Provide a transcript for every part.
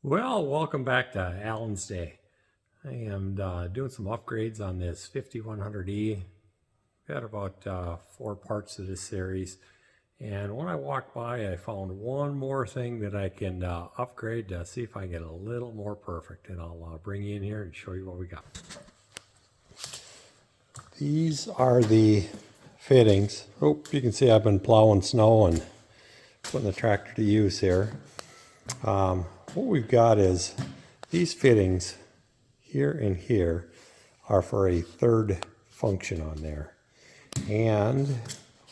Well, welcome back to Allen's Day. I am doing some upgrades on this 5100E. Got about 4 parts of this series. And when I walked by, I found one more thing that I can upgrade to see if I can get a little more perfect. And I'll bring you in here and show you what we got. These are the fittings. Oh, you can see I've been plowing snow and putting the tractor to use here. What we've got is these fittings here and here are for a third function on there. And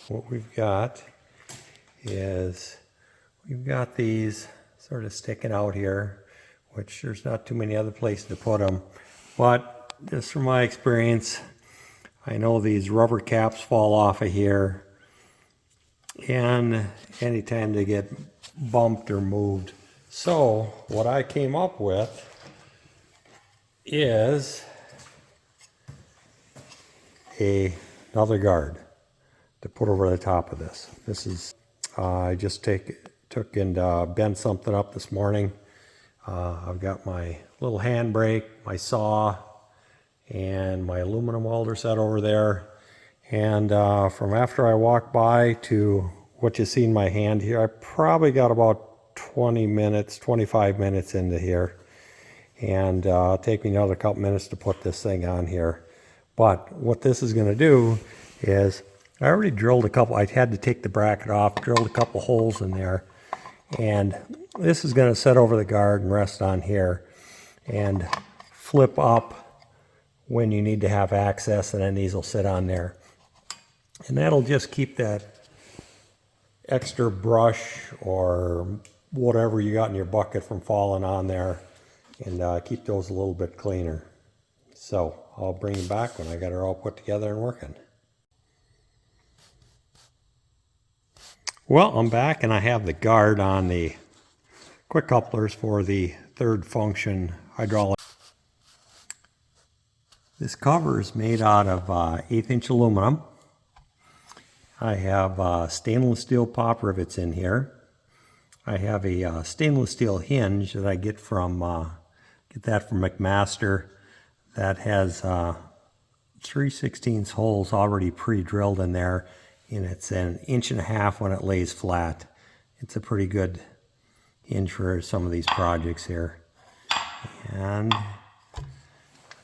what we've got is we've got these sort of sticking out here, which there's not too many other places to put them. But just from my experience, I know these rubber caps fall off of here, and anytime they get bumped or moved. So what I came up with is another guard to put over the top of this. This is I just took and bent something up this morning. I've got my little handbrake, my saw, and my aluminum welder set over there. And from after I walked by to what you see in my hand here, I probably got about 20 minutes, 25 minutes into here. And it'll take me another couple minutes to put this thing on here. But what this is going to do is, I already drilled a couple, I had to take the bracket off, drilled a couple holes in there. And this is going to set over the guard and rest on here and flip up when you need to have access, and then these will sit on there. And that'll just keep that extra brush or whatever you got in your bucket from falling on there, and keep those a little bit cleaner. So I'll bring them back when I got her all put together and working. Well, I'm back and I have the guard on the quick couplers for the third function hydraulic. This cover is made out of 1/8" aluminum. I have stainless steel pop rivets in here. I have a stainless steel hinge that I get that from McMaster, that has 3/16 holes already pre-drilled in there, and it's 1.5 inches when it lays flat. It's a pretty good hinge for some of these projects here. And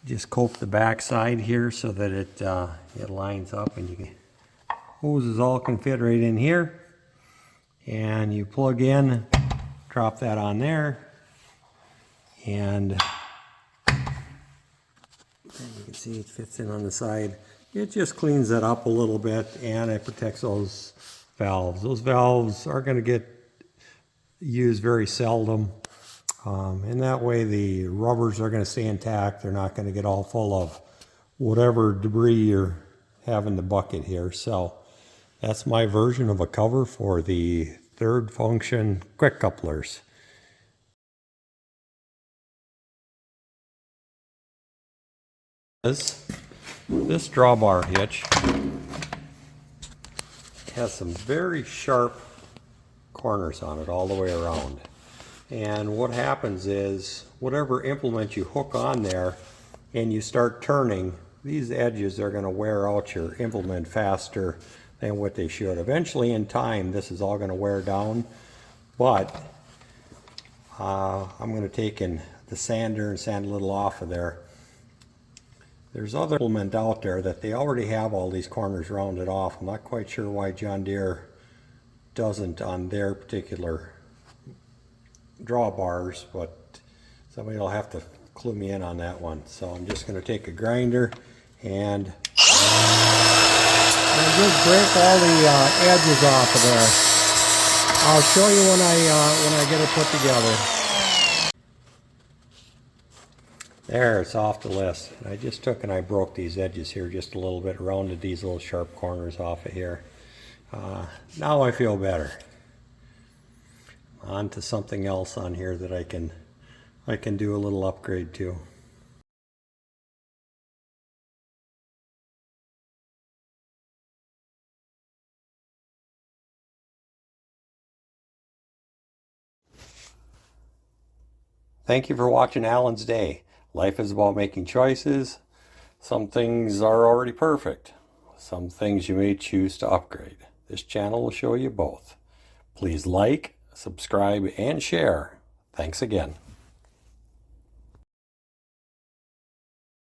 just coat the back side here so that it lines up, and hoses all can fit right in here. And you plug in, drop that on there, and you can see it fits in on the side. It just cleans it up a little bit, and it protects those valves. Those valves are going to get used very seldom, and that way the rubbers are going to stay intact. They're not going to get all full of whatever debris you're having to bucket here. So that's my version of a cover for the third function quick couplers. This drawbar hitch has some very sharp corners on it all the way around. And what happens is, whatever implement you hook on there and you start turning, these edges are going to wear out your implement faster than what they should. Eventually, in time, this is all going to wear down, but I'm going to take in the sander and sand a little off of there. There's other implement out there that they already have all these corners rounded off. I'm not quite sure why John Deere doesn't on their particular drawbars, but somebody will have to clue me in on that one. So I'm just going to take a grinder and just break all the edges off of there. I'll show you when I get it put together. There, it's off the list. I just took and I broke these edges here just a little bit, rounded these little sharp corners off of here. Now I feel better. On to something else on here that I can do a little upgrade to. Thank you for watching Alan's Day. Life is about making choices. Some things are already perfect. Some things you may choose to upgrade. This channel will show you both. Please like, subscribe, and share. Thanks again.